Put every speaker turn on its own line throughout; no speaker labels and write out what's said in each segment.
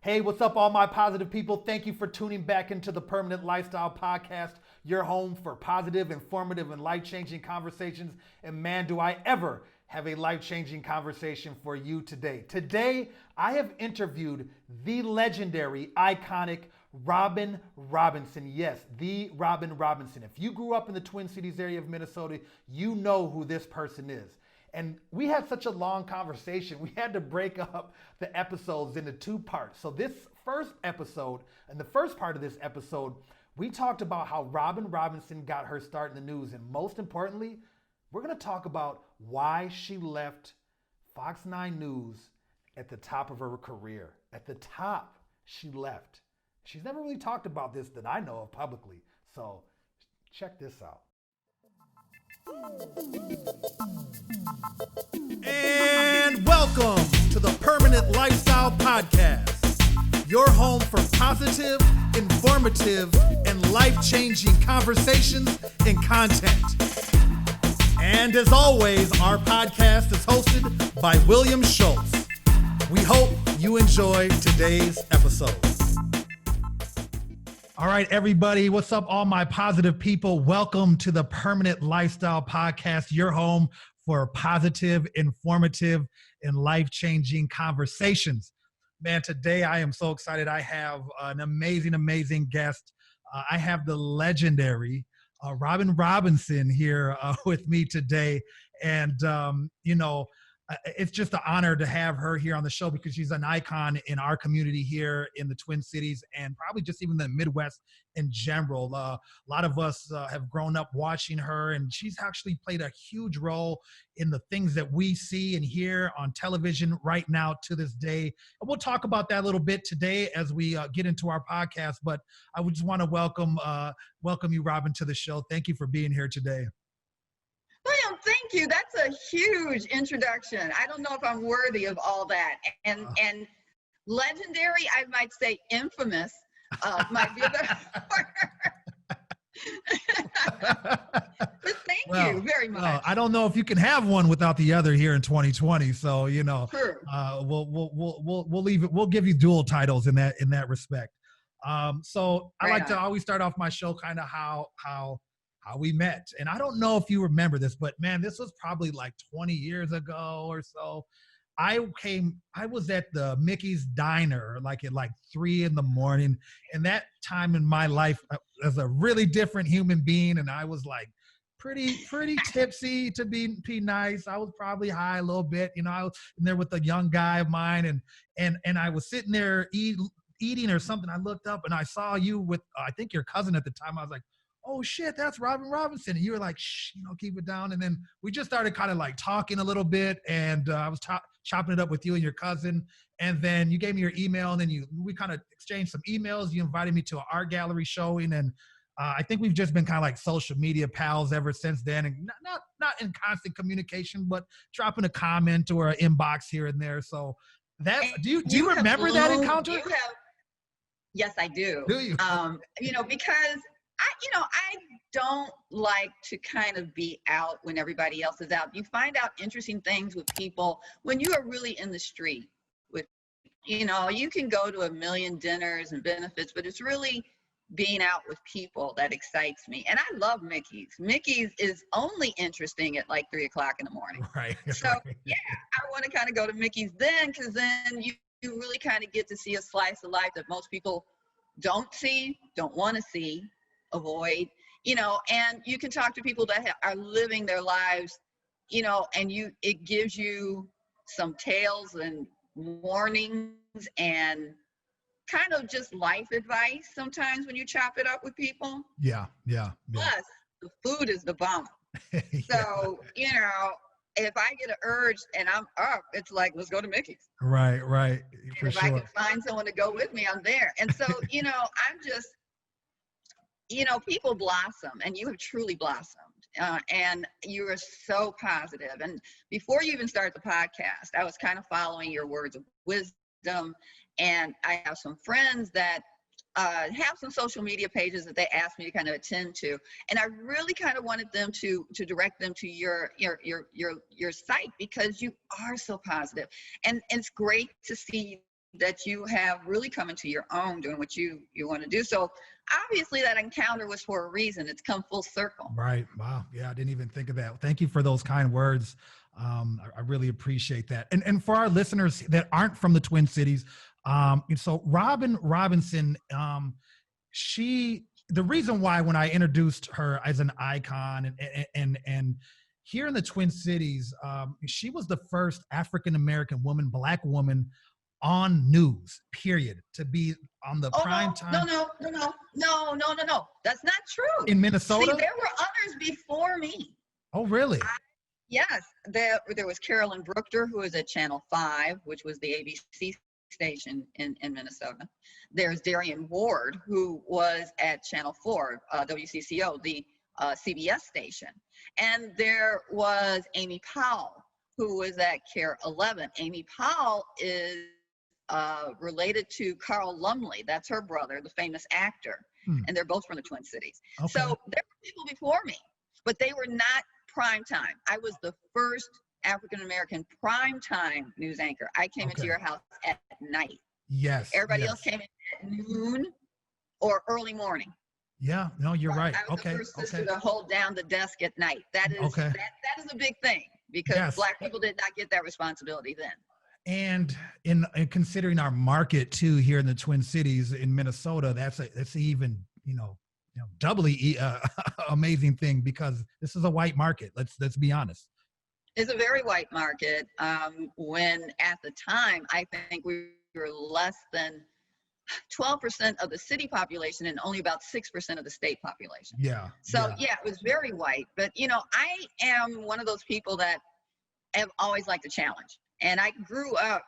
Hey, what's up, all my positive people? Thank you for tuning back into the Permanent Lifestyle Podcast, your home for positive, informative, and life-changing conversations. And man, do I ever have a life-changing conversation for you today. Today, I have interviewed the legendary, iconic Robyne Robinson. Yes, the Robyne Robinson. If you grew up in the Twin Cities area of Minnesota, you know who this person is. And we had such a long conversation, we had to break up the episodes into two parts. So this first episode, and the first part of this episode, we talked about how Robyne Robinson got her start in the news. And most importantly, we're gonna talk about why she left Fox 9 News at the top of her career. At the top, she left. She's never really talked about this that I know of publicly. So check this out. And welcome to the Permanent Lifestyle Podcast, your home for positive, informative, and life-changing conversations and content. And as always, our podcast is hosted by William Schultz. We hope you enjoy today's episode. All right, everybody. What's up, all my positive people? Welcome to the Permanent Lifestyle Podcast, your home for positive, informative, and life-changing conversations. Man, today I am so excited. I have an amazing guest. I have the legendary Robyne Robinson here with me today. And, it's just an honor to have her here on the show because she's an icon in our community here in the Twin Cities and probably just even the Midwest in general. A lot of us have grown up watching her, and she's actually played a huge role in the things that we see and hear on television right now to this day. And we'll talk about that a little bit today as we get into our podcast. But I would just want to welcome you, Robyne, to the show. Thank you for being here today.
William, thank you. That's a huge introduction. I don't know if I'm worthy of all that. And legendary, I might say infamous, might be the But thank you very much.
Well, I don't know if you can have one without the other here in 2020. So,
True.
We'll leave it. We'll give you dual titles in that respect. So I like to always start off my show kind of how we met. And I don't know if you remember this, but man, this was probably like 20 years ago or so. I was at the Mickey's Diner at 3 a.m. And that time in my life as a really different human being. And I was like pretty tipsy to be nice. I was probably high a little bit. I was in there with a young guy of mine and I was sitting there eating or something. I looked up and I saw you with, I think your cousin at the time. I was like, oh shit, that's Robyne Robinson. And you were like, shh, keep it down. And then we just started kind of like talking a little bit. And I was chopping it up with you and your cousin. And then you gave me your email. And then we kind of exchanged some emails. You invited me to an art gallery showing. And I think we've just been kind of like social media pals ever since then. And not in constant communication, but dropping a comment or an inbox here and there. So that's, do you remember that encounter?
Yes, I do.
Do you?
Because I don't like to kind of be out when everybody else is out. You find out interesting things with people when you are really in the street with, you can go to a million dinners and benefits, but it's really being out with people that excites me. And I love Mickey's. Mickey's is only interesting at like 3 o'clock in the morning.
Right.
So yeah, I want to kind of go to Mickey's then, because then you really kind of get to see a slice of life that most people don't see, don't want to see, avoid, and you can talk to people that are living their lives, and it gives you some tales and warnings and kind of just life advice sometimes when you chop it up with people.
Yeah.
Plus, the food is the bomb.
Yeah.
So, if I get an urge and I'm up, it's like, let's go to Mickey's.
Right. For
if
sure.
I can find someone to go with me, I'm there. And so, I'm just, people blossom, and you have truly blossomed. And you are so positive. And before you even start the podcast, I was kind of following your words of wisdom. And I have some friends that have some social media pages that they asked me to kind of attend to, and I really kind of wanted them to direct them to your site, because you are so positive, and it's great to see that you have really come into your own doing what you want to do. So obviously that encounter was for a reason. It's come full circle.
Right. Wow. Yeah, I didn't even think of that. Thank you for those kind words. I really appreciate that. And for our listeners that aren't from the Twin Cities, so Robyne Robinson, the reason why when I introduced her as an icon and here in the Twin Cities, she was the first African-American woman, Black woman on news, period, to be on the prime time.
No. That's not true.
In Minnesota?
See, there were others before me.
Oh, really?
Yes. There was Carolyn Brookter, who was at Channel 5, which was the ABC station in Minnesota. There's Darian Ward, who was at Channel 4, WCCO, the CBS station. And there was Amy Powell, who was at KARE 11. Amy Powell is related to Carl Lumley. That's her brother, the famous actor. And they're both from the Twin Cities. Okay. So there were people before me, but they were not prime time. I was the first African-American prime time news anchor. I came into your house at night.
Yes.
Everybody else came in at noon or early morning.
Yeah, no, you're right.
I was the first sister to hold down the desk at night. That is that is a big thing because Black people did not get that responsibility then. And
in considering our market too here in the Twin Cities in Minnesota, that's even doubly amazing thing because this is a white market. Let's be honest.
It's a very white market. When at the time I think we were less than 12% of the city population and only about 6% of the state population.
Yeah.
So it was very white. But I am one of those people that have always liked a challenge. And I grew up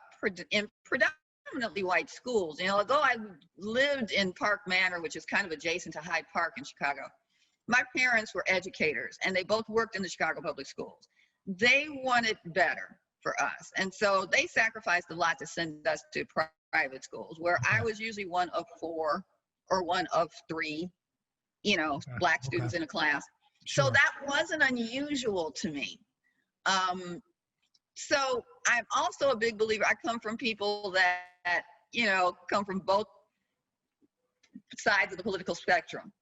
in predominantly white schools. Although I lived in Park Manor, which is kind of adjacent to Hyde Park in Chicago, my parents were educators and they both worked in the Chicago public schools. They wanted better for us. And so they sacrificed a lot to send us to private schools where I was usually one of 4 or one of 3, Black students in a class. Sure. So that wasn't unusual to me. So I'm also a big believer. I come from people that come from both sides of the political spectrum.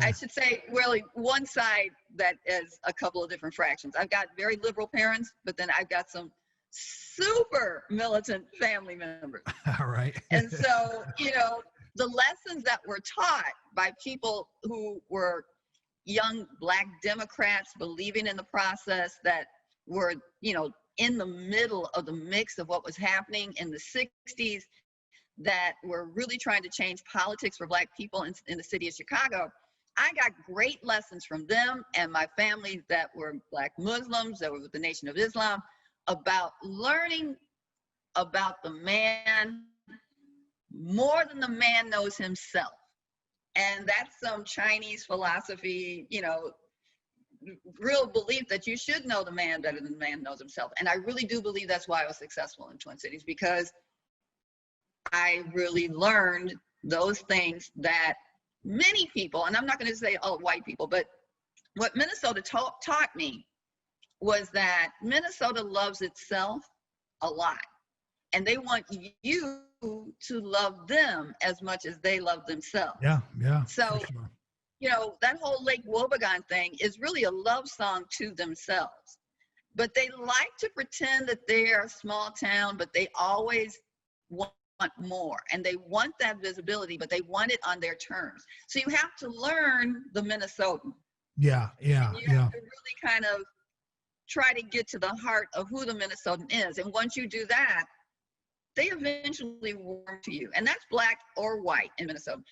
I should say really one side that is a couple of different fractions. I've got very liberal parents, but then I've got some super militant family members.
All right.
And so, the lessons that were taught by people who were young Black Democrats believing in the process that were, in the middle of the mix of what was happening in the 60s that were really trying to change politics for Black people in the city of Chicago. I got great lessons from them and my family that were Black Muslims, that were with the Nation of Islam, about learning about the man more than the man knows himself. And that's some Chinese philosophy, real belief that you should know the man better than the man knows himself. And I really do believe that's why I was successful in Twin Cities, because I really learned those things that many people, and I'm not going to say all white people, but what Minnesota taught me was that Minnesota loves itself a lot. And they want you to love them as much as they love themselves.
Yeah.
So, that whole Lake Wobegon thing is really a love song to themselves. But they like to pretend that they're a small town, but they always want more. And they want that visibility, but they want it on their terms. So you have to learn the Minnesotan.
Yeah.
You have to really kind of try to get to the heart of who the Minnesotan is. And once you do that, they eventually warm to you. And that's Black or white in Minnesota.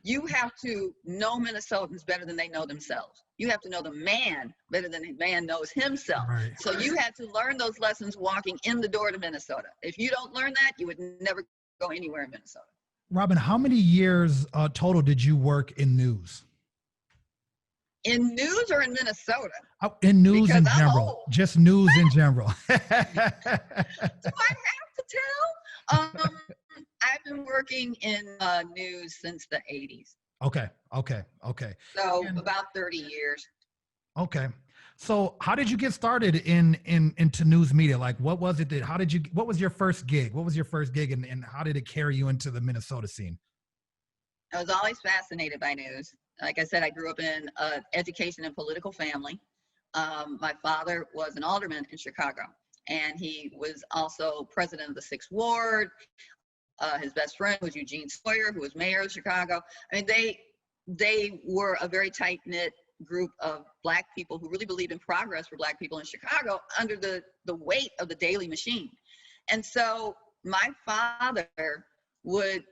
You have to know Minnesotans better than they know themselves. You have to know the man better than the man knows himself.
Right.
So you had to learn those lessons walking in the door to Minnesota. If you don't learn that, you would never go anywhere in Minnesota.
Robyne, how many years total did you work in news?
In news or in Minnesota?
In news in general.
Old.
Just news in general.
Do I have to tell? I've been working in news since the 80s.
Okay.
So about 30 years.
Okay. So how did you get started into news media? Like what was it that, what was your first gig? What was your first gig and how did it carry you into the Minnesota scene?
I was always fascinated by news. Like I said, I grew up in an education and political family. My father was an alderman in Chicago, and he was also president of the 6th Ward. His best friend was Eugene Sawyer, who was mayor of Chicago. I mean, they were a very tight-knit group of Black people who really believed in progress for Black people in Chicago under the weight of the daily machine. And so my father would,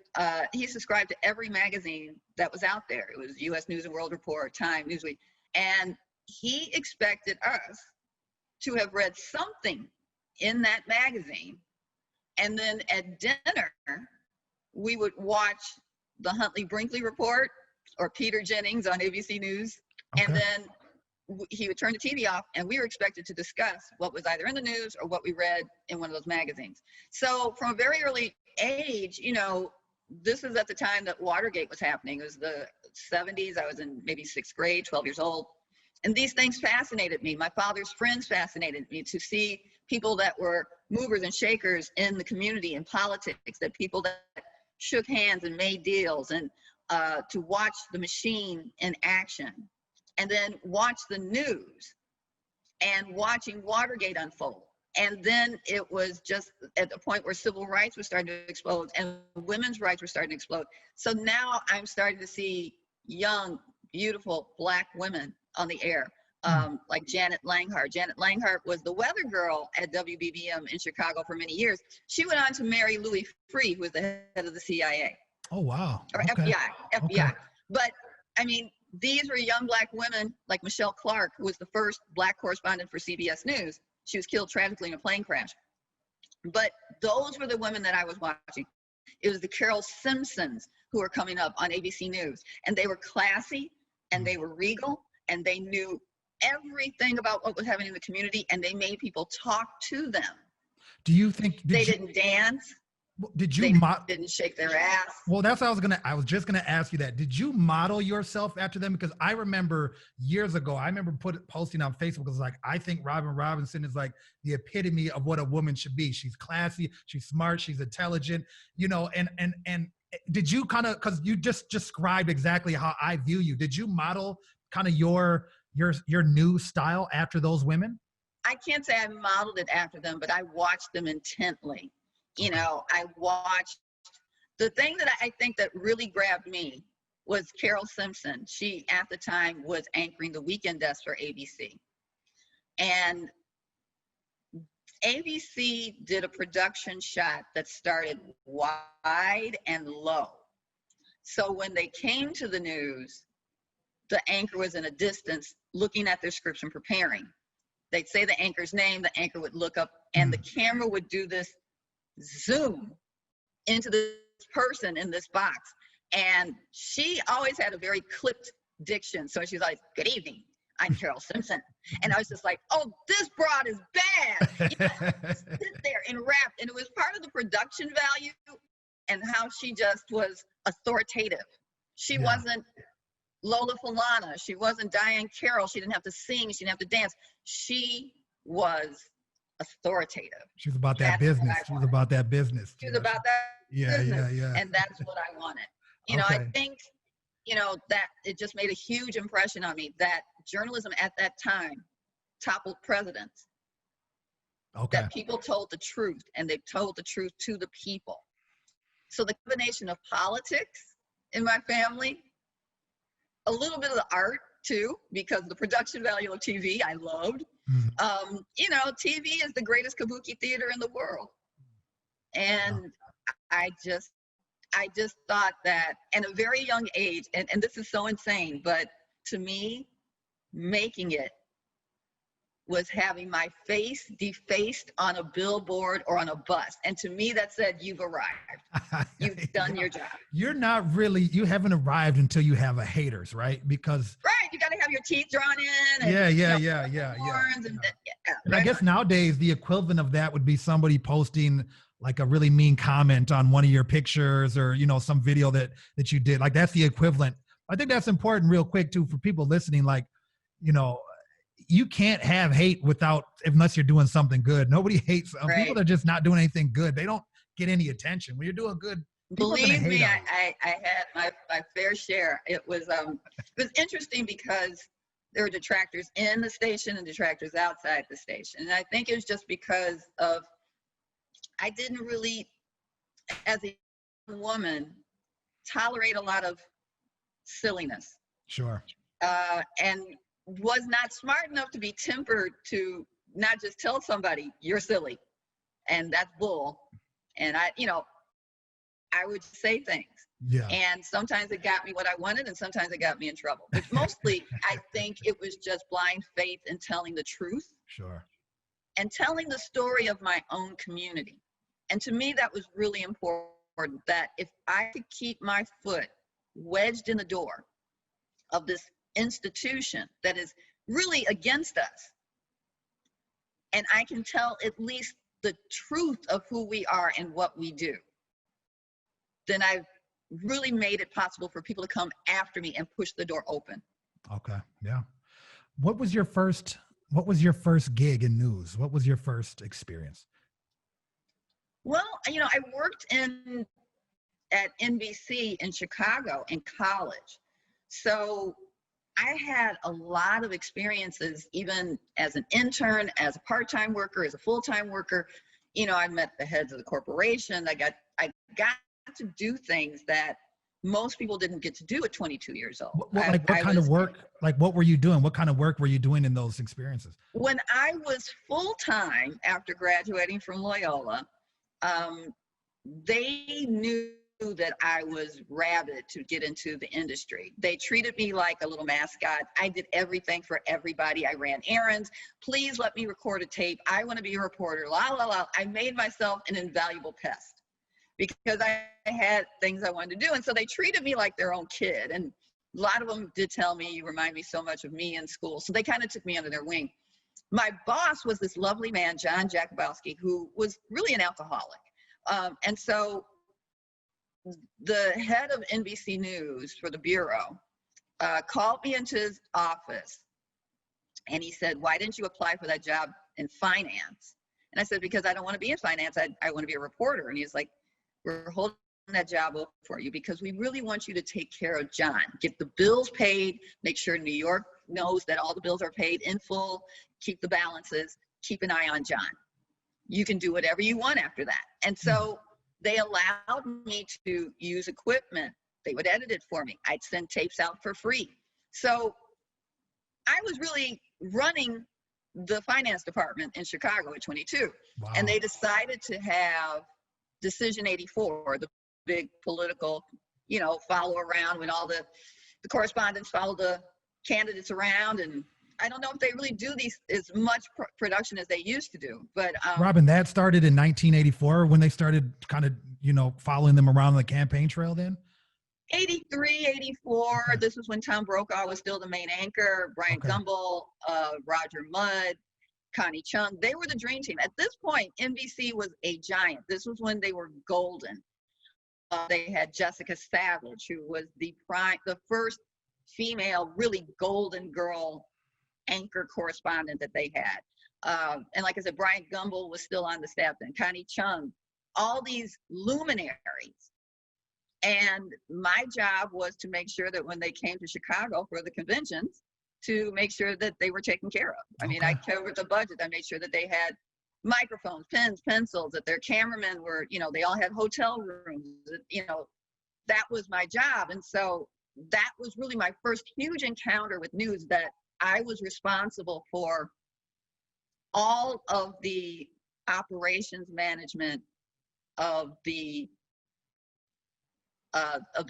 he subscribed to every magazine that was out there. It was U.S. News and World Report, Time, Newsweek. And he expected us to have read something in that magazine. And then at dinner, we would watch the Huntley Brinkley Report or Peter Jennings on ABC News. Okay. And then he would turn the TV off, and we were expected to discuss what was either in the news or what we read in one of those magazines. So from a very early age, you know, this is at the time that Watergate was happening. It was the 70s. I was in maybe 6th grade, 12 years old. And these things fascinated me. My father's friends fascinated me, to see people that were movers and shakers in the community and politics, that people that shook hands and made deals, and to watch the machine in action, and then watch the news and watching Watergate unfold. And then it was just at the point where civil rights were starting to explode and women's rights were starting to explode. So now I'm starting to see young, beautiful Black women on the air, like Janet Langhart. Janet Langhart was the weather girl at WBBM in Chicago for many years. She went on to marry Louis Freeh, who was the head of the CIA.
Oh, wow.
Or
okay.
FBI. Okay. But I mean, these were young Black women like Michelle Clark, who was the first Black correspondent for CBS News. She was killed tragically in a plane crash. But those were the women that I was watching. It was the Carol Simpsons who were coming up on ABC News. And they were classy, and they were regal, and they knew everything about what was happening in the community, and they made people talk to them.
Do you think
they didn't dance?
Did you
didn't shake their ass?
Well, that's what I was just gonna ask you that. Did you model yourself after them? Because I remember years ago, I remember posting on Facebook, it was like, I think Robyne Robinson is like the epitome of what a woman should be. She's classy, she's smart, she's intelligent, you know, and did you kind of, because you just described exactly how I view you, did you model kind of your new style after those women?
I can't say I modeled it after them, but I watched them intently. You know, I watched. The thing that I think that really grabbed me was Carol Simpson. She, at the time, was anchoring the weekend desk for ABC. And ABC did a production shot that started wide and low. So when they came to the news, the anchor was in a distance looking at their scripts and preparing. They'd say the anchor's name, the anchor would look up, and the camera would do this zoom into this person in this box. And she always had a very clipped diction. So she's like, "Good evening, I'm Carol Simpson." And I was just like, "Oh, this broad is bad." You know, sit there enwrapped. And it was part of the production value and how she just was authoritative. She wasn't Lola Falana. She wasn't Diane Carroll. She didn't have to sing. She didn't have to dance. She was authoritative.
She's about that business. She's about that business.
She's about that business. Yeah. And that's what I wanted. You know, I think, you know, that it just made a huge impression on me that journalism at that time toppled presidents. That people told the truth, and they told the truth to the people. So the combination of politics in my family, a little bit of the art too, because the production value of TV I loved. You know, TV is the greatest kabuki theater in the world. And I just thought that at a very young age, and this is so insane, but to me, making it was having my face defaced on a billboard or on a bus. And to me, that said, you've arrived. You've done your job.
You're not really, you haven't arrived until you have a haters, right? Because
you got to have your teeth drawn in. And,
And I guess nowadays the equivalent of that would be somebody posting like a really mean comment on one of your pictures, or, you know, some video that you did. Like, that's the equivalent. I think that's important real quick too, for people listening. Like, you know, you can't have hate unless you're doing something good. Nobody hates people that are just not doing anything good. They don't get any attention. When you're doing good, people are gonna hate
Believe me,
on you.
I had my fair share. It was interesting because there were detractors in the station and detractors outside the station. And I think it was just because of, I didn't really, as a woman, tolerate a lot of silliness.
Sure.
And was not smart enough to be tempered to not just tell somebody you're silly and that's bull. And I would say things.
Yeah.
And sometimes it got me what I wanted, and sometimes it got me in trouble. But mostly, I think it was just blind faith in telling the truth.
Sure.
And telling the story of my own community. And to me, that was really important, that if I could keep my foot wedged in the door of this institution that is really against us, and I can tell at least the truth of who we are and what we do, then I've really made it possible for people to come after me and push the door open.
Okay. Yeah. What was your first gig in news? What was your first experience?
Well, I worked at NBC in Chicago in college. So I had a lot of experiences, even as an intern, as a part-time worker, as a full-time worker. I met the heads of the corporation. I got to do things that most people didn't get to do at 22 years old.
What kind of work? Like, what were you doing? What kind of work were you doing in those experiences?
When I was full-time after graduating from Loyola, they knew that I was rabid to get into the industry. They treated me like a little mascot. I did everything for everybody. I ran errands. Please let me record a tape. I want to be a reporter. La, la, la. I made myself an invaluable pest because I had things I wanted to do. And so they treated me like their own kid. And a lot of them did tell me, you remind me so much of me in school. So they kind of took me under their wing. My boss was this lovely man, John Jakubowski, who was really an alcoholic. And so the head of NBC News for the Bureau called me into his office and he said, why didn't you apply for that job in finance? And I said, because I don't want to be in finance. I want to be a reporter. And he's like, we're holding that job open for you because we really want you to take care of John, get the bills paid, make sure New York knows that all the bills are paid in full, keep the balances, keep an eye on John. You can do whatever you want after that. And so they allowed me to use equipment. They would edit it for me. I'd send tapes out for free. So I was really running the finance department in Chicago at 22.
Wow.
And they decided to have Decision 84, the big political, follow around when all the correspondents follow the candidates around. And I don't know if they really do these as much production as they used to do, but
Robin, that started in 1984 when they started kind of, following them around the campaign trail then?
83, 84. Okay. This was when Tom Brokaw was still the main anchor, Bryant Gumbel, Roger Mudd, Connie Chung. They were the dream team. At this point, NBC was a giant. This was when they were golden. They had Jessica Savage, who was the first female, really golden girl anchor correspondent that they had. And like I said, Bryant Gumbel was still on the staff then, Connie Chung, all these luminaries. And my job was to make sure that when they came to Chicago for the conventions, to make sure that they were taken care of. I mean, I covered the budget. I made sure that they had microphones, pens, pencils, that their cameramen were, they all had hotel rooms, that was my job. And so that was really my first huge encounter with news, that I was responsible for all of the operations management of the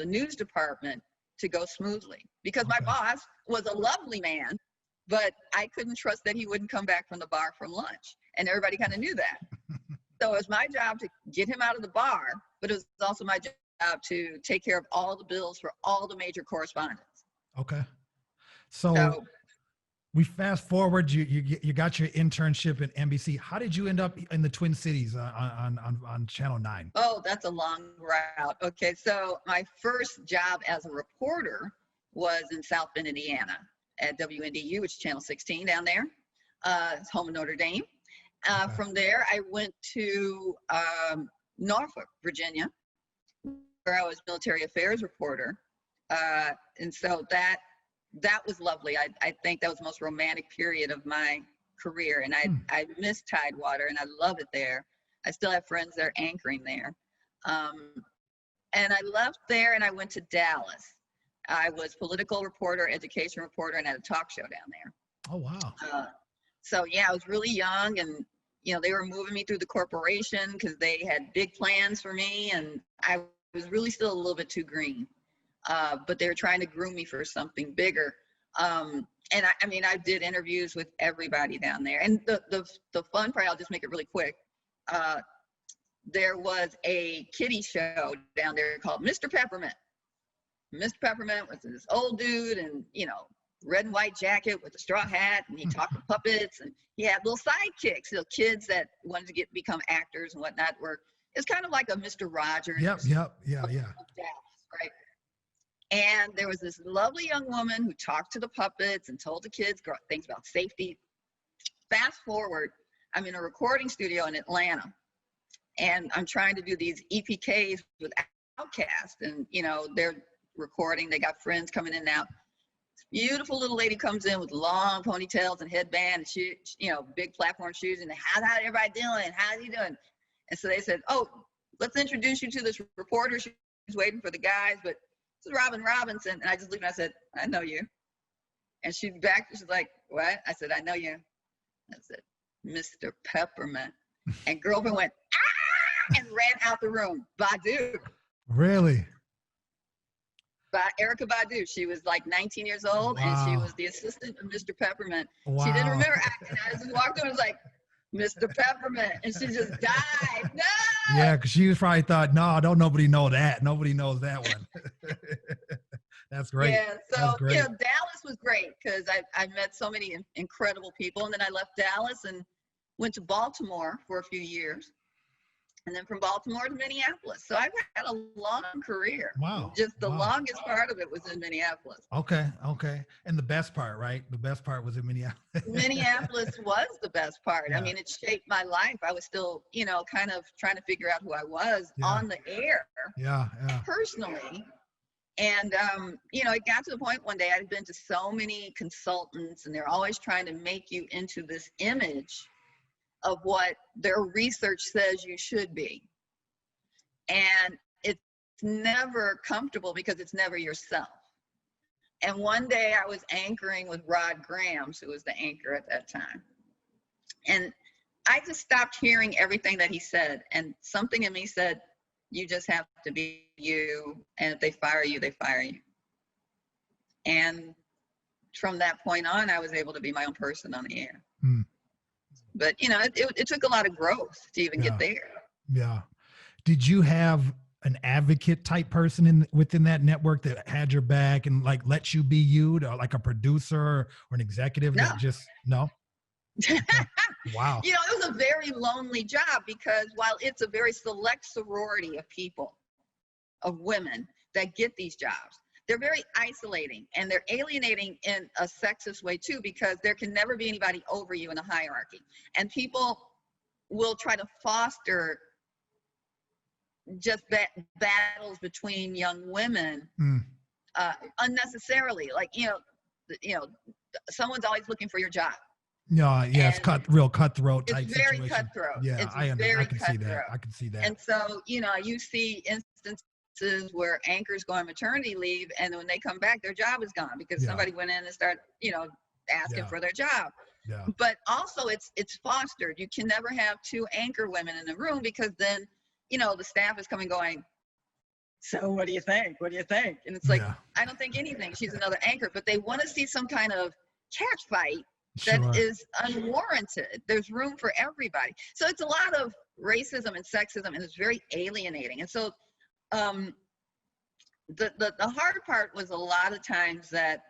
news department to go smoothly, because my boss was a lovely man, but I couldn't trust that he wouldn't come back from the bar from lunch, and everybody kind of knew that. So it was my job to get him out of the bar, but it was also my job to take care of all the bills for all the major correspondents.
Okay. So we fast forward, you got your internship at NBC. How did you end up in the Twin Cities on Channel 9?
Oh, that's a long route. Okay, so my first job as a reporter was in South Bend, Indiana. at WNDU, which is Channel 16 down there. It's home of Notre Dame.
Okay.
From there, I went to Norfolk, Virginia, where I was military affairs reporter. And so that was lovely. I think that was the most romantic period of my career. And I miss Tidewater, and I love it there. I still have friends that are anchoring there. And I left there and I went to Dallas. I was political reporter, education reporter, and had a talk show down there.
Oh, wow.
So yeah, I was really young, and they were moving me through the corporation because they had big plans for me, and I was really still a little bit too green. But they were trying to groom me for something bigger. And I did interviews with everybody down there. And the fun part, I'll just make it really quick. There was a kiddie show down there called Mr. Peppermint. Mr. Peppermint was this old dude, and red and white jacket with a straw hat, and he talked to puppets, and he had little sidekicks, kids that wanted to become actors and whatnot. It's kind of like a Mr. Rogers.
Yep. Yeah.
Dallas, right? And there was this lovely young woman who talked to the puppets and told the kids things about safety. Fast forward, I'm in a recording studio in Atlanta, and I'm trying to do these EPKs with Outkast, and they're recording. They got friends coming in and out. This beautiful little lady comes in with long ponytails and headband, and big platform shoes, and how's everybody doing? How's he doing? And so they said, oh, let's introduce you to this reporter. She's waiting for the guys, but this is Robyne Robinson. And I just looked and I said, I know you. And she's like, what? I said, I know you. I said, Mr. Peppermint. And girlfriend went, ah, and ran out the room. Badu.
Really?
Erykah Badu. She was like 19 years old,
Wow.
and she was the assistant of Mr. Peppermint.
Wow.
She didn't remember acting. I just walked in and was like, Mr. Peppermint, and she just died. No!
Yeah, because she probably thought, no, don't nobody know that. Nobody knows that one. That's great.
Yeah, so
great.
Dallas was great because I met so many incredible people, and then I left Dallas and went to Baltimore for a few years, and then from Baltimore to Minneapolis. So I've had a long career.
Wow.
Just the longest part of it was in Minneapolis.
Okay. And the best part, right? The best part was in Minneapolis.
Minneapolis was the best part.
Yeah.
I mean, it shaped my life. I was still, kind of trying to figure out who I was on the air.
Yeah.
Personally. And, it got to the point one day I'd been to so many consultants, and they're always trying to make you into this image of what their research says you should be. And it's never comfortable because it's never yourself. And one day I was anchoring with Rod Grams, who was the anchor at that time. And I just stopped hearing everything that he said. And something in me said, you just have to be you. And if they fire you, they fire you. And from that point on, I was able to be my own person on the air. But, it took a lot of growth to even get there. Yeah.
Did you have an advocate type person within that network that had your back and like let you be you, like a producer or an executive that just, no? Wow.
It was a very lonely job because while it's a very select sorority of people, of women that get these jobs, they're very isolating, and they're alienating in a sexist way too, because there can never be anybody over you in a hierarchy. And people will try to foster just battles between young women unnecessarily. Like, someone's always looking for your job.
Yeah, it's real cutthroat type
situation. It's very cutthroat.
Yeah,
it's
I can
cutthroat.
see that. I can see that.
And so, you see instances where anchors go on maternity leave, and when they come back, their job is gone because somebody went in and started, asking for their job.
Yeah.
But also it's fostered. You can never have two anchor women in the room because then, the staff is coming going, so what do you think? What do you think? And it's like, I don't think anything. She's another anchor, but they want to see some kind of cat fight that is unwarranted. There's room for everybody. So it's a lot of racism and sexism, and it's very alienating. And so the hard part was a lot of times that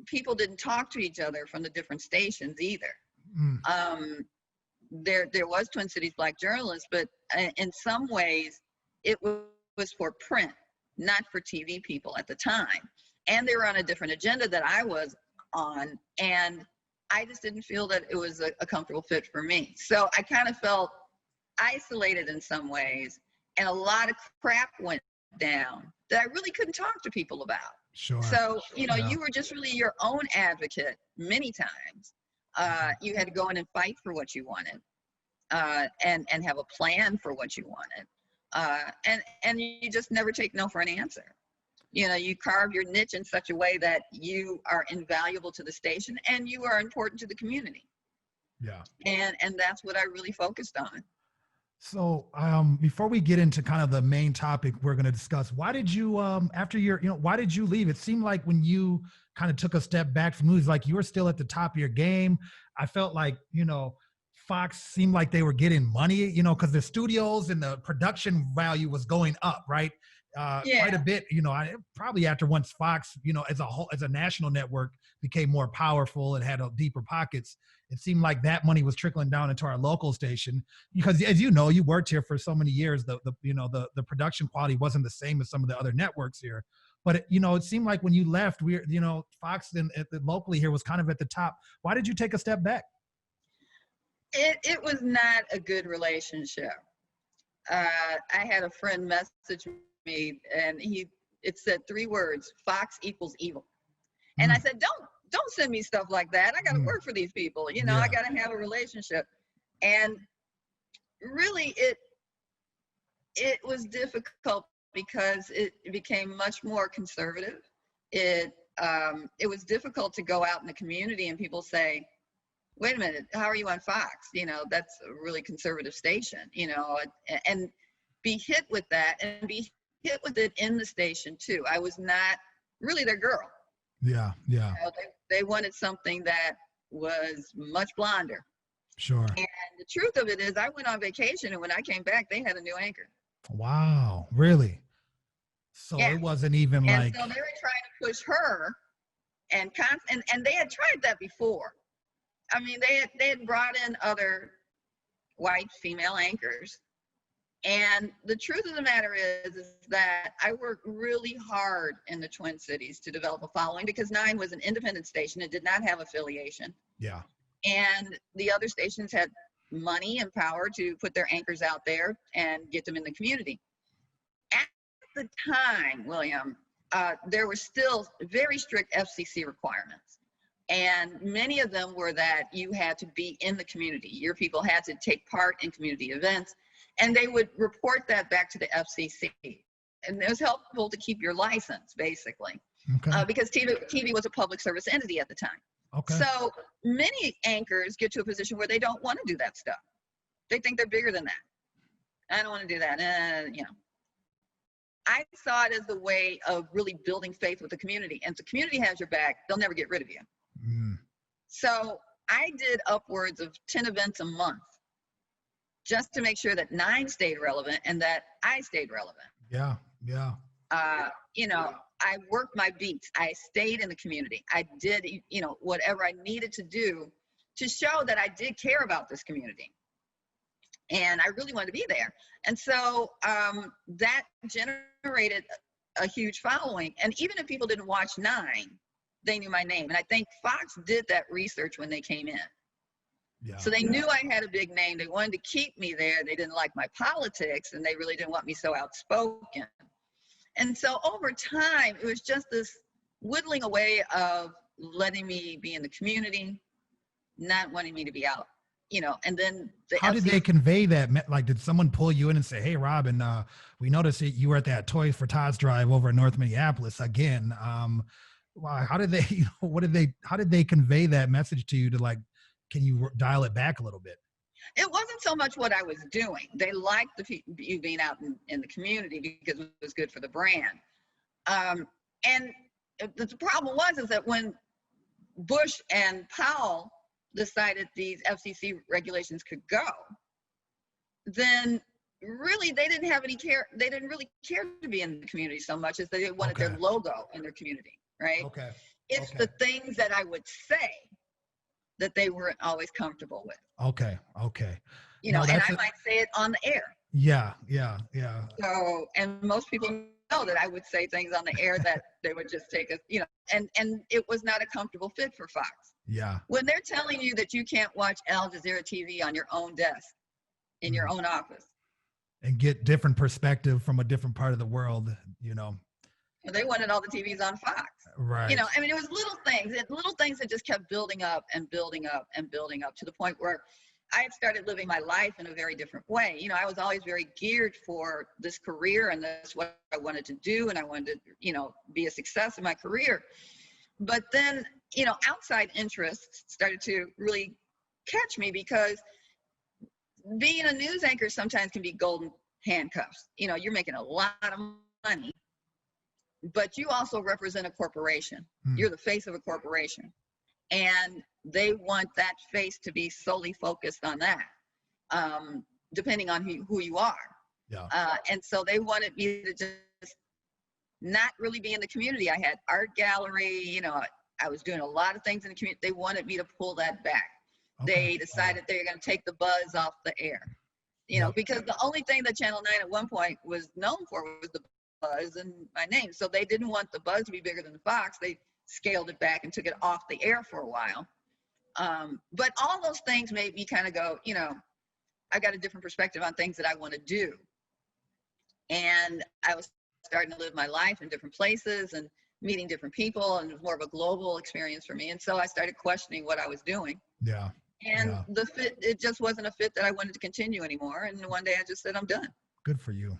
people didn't talk to each other from the different stations either. There was Twin Cities Black Journalists, but in some ways it was for print, not for TV people at the time. And they were on a different agenda that I was on, and I just didn't feel that it was a comfortable fit for me. So I kind of felt isolated in some ways, and a lot of crap went down that I really couldn't talk to people about.
Sure.
So, you know, you were just really your own advocate many times. You had to go in and fight for what you wanted, and have a plan for what you wanted. And you just never take no for an answer. You know, you carve your niche in such a way that you are invaluable to the station and you are important to the community.
Yeah.
And that's what I really focused on.
So before we get into kind of the main topic we're going to discuss, why did you, after your, why did you leave? It seemed like when you kind of took a step back from movies, like you were still at the top of your game. I felt like, Fox seemed like they were getting money, because the studios and the production value was going up, right? Quite a bit, probably after once Fox, as a whole, as a national network became more powerful and had deeper pockets, it seemed like that money was trickling down into our local station because, as you know, you worked here for so many years, the production quality wasn't the same as some of the other networks here. But, it seemed like when you left, Fox locally here was kind of at the top. Why did you take a step back?
It was not a good relationship. I had a friend message me and it said 3 words: Fox equals evil. And I said, don't send me stuff like that. I got to work for these people. I got to have a relationship. And really it was difficult because it became much more conservative. It was difficult to go out in the community and people say, wait a minute, how are you on Fox? That's a really conservative station, and be hit with that and be hit with it in the station too. I was not really their girl.
Yeah.
They wanted something that was much blonder.
Sure.
And the truth of it is I went on vacation and when I came back, they had a new anchor.
Wow. Really? So it wasn't even
and
like.
So they were trying to push her and they had tried that before. I mean, they had brought in other white female anchors. And the truth of the matter is that I worked really hard in the Twin Cities to develop a following because 9 was an independent station. It did not have affiliation.
Yeah.
And the other stations had money and power to put their anchors out there and get them in the community. At the time, William, there were still very strict FCC requirements. And many of them were that you had to be in the community. Your people had to take part in community events. And they would report that back to the FCC. And it was helpful to keep your license, basically, because TV was a public service entity at the time.
Okay.
So many anchors get to a position where they don't want to do that stuff. They think they're bigger than that. I don't want to do that. I saw it as the way of really building faith with the community. And if the community has your back, they'll never get rid of you. So I did upwards of 10 events a month, just to make sure that 9 stayed relevant and that I stayed relevant.
Yeah.
I worked my beats. I stayed in the community. I did, whatever I needed to do to show that I did care about this community. And I really wanted to be there. And so that generated a huge following. And even if people didn't watch 9, they knew my name. And I think Fox did that research when they came in. Yeah. So they knew I had a big name. They wanted to keep me there. They didn't like my politics, and they really didn't want me so outspoken. And so over time, it was just this whittling away of letting me be in the community, not wanting me to be out, and then
how did they convey that? Like, did someone pull you in and say, hey, Robin, we noticed that you were at that Toys for Tots drive over in North Minneapolis again. How did they, how did they convey that message to you to like, can you dial it back a little bit?
It wasn't so much what I was doing. They liked you being out in the community because it was good for the brand. And the problem is that when Bush and Powell decided these FCC regulations could go, then really they didn't have any care. They didn't really care to be in the community so much as they wanted their logo in their community, right?
Okay.
It's the things that I would say that they weren't always comfortable with.
Okay.
And I might say it on the air.
Yeah.
So, and most people know that I would say things on the air that they would just take us, you know, and it was not a comfortable fit for Fox.
Yeah.
When they're telling you that you can't watch Al Jazeera TV on your own desk, in your own office.
And get different perspective from a different part of the world, you know.
They wanted all the TVs on Fox.
Right.
You know, I mean, it was little things that just kept building up and building up and building up to the point where I had started living my life in a very different way. You know, I was always very geared for this career, and that's what I wanted to do, and I wanted to, you know, be a success in my career. But then, you know, outside interests started to really catch me, because being a news anchor sometimes can be golden handcuffs. You know, you're making a lot of money, but you also represent a corporation. You're the face of a corporation, and they want that face to be solely focused on that, depending on who you are.
Yeah.
And so they wanted me to just not really be in the community. I had art gallery, you know, I was doing a lot of things in the community. They wanted me to pull that back. Okay. They decided they were going to take the buzz off the air, you know, because the only thing that Channel 9 at one point was known for was the buzz and my name. So they didn't want the buzz to be bigger than the Fox. They scaled it back and took it off the air for a while. But all those things made me kind of go, you know, I got a different perspective on things that I want to do. And I was starting to live my life in different places and meeting different people, and it was more of a global experience for me. And so I started questioning what I was doing.
Yeah.
And
yeah.
the fit, it just wasn't a fit that I wanted to continue anymore. And one day I just said, I'm done.
Good for you.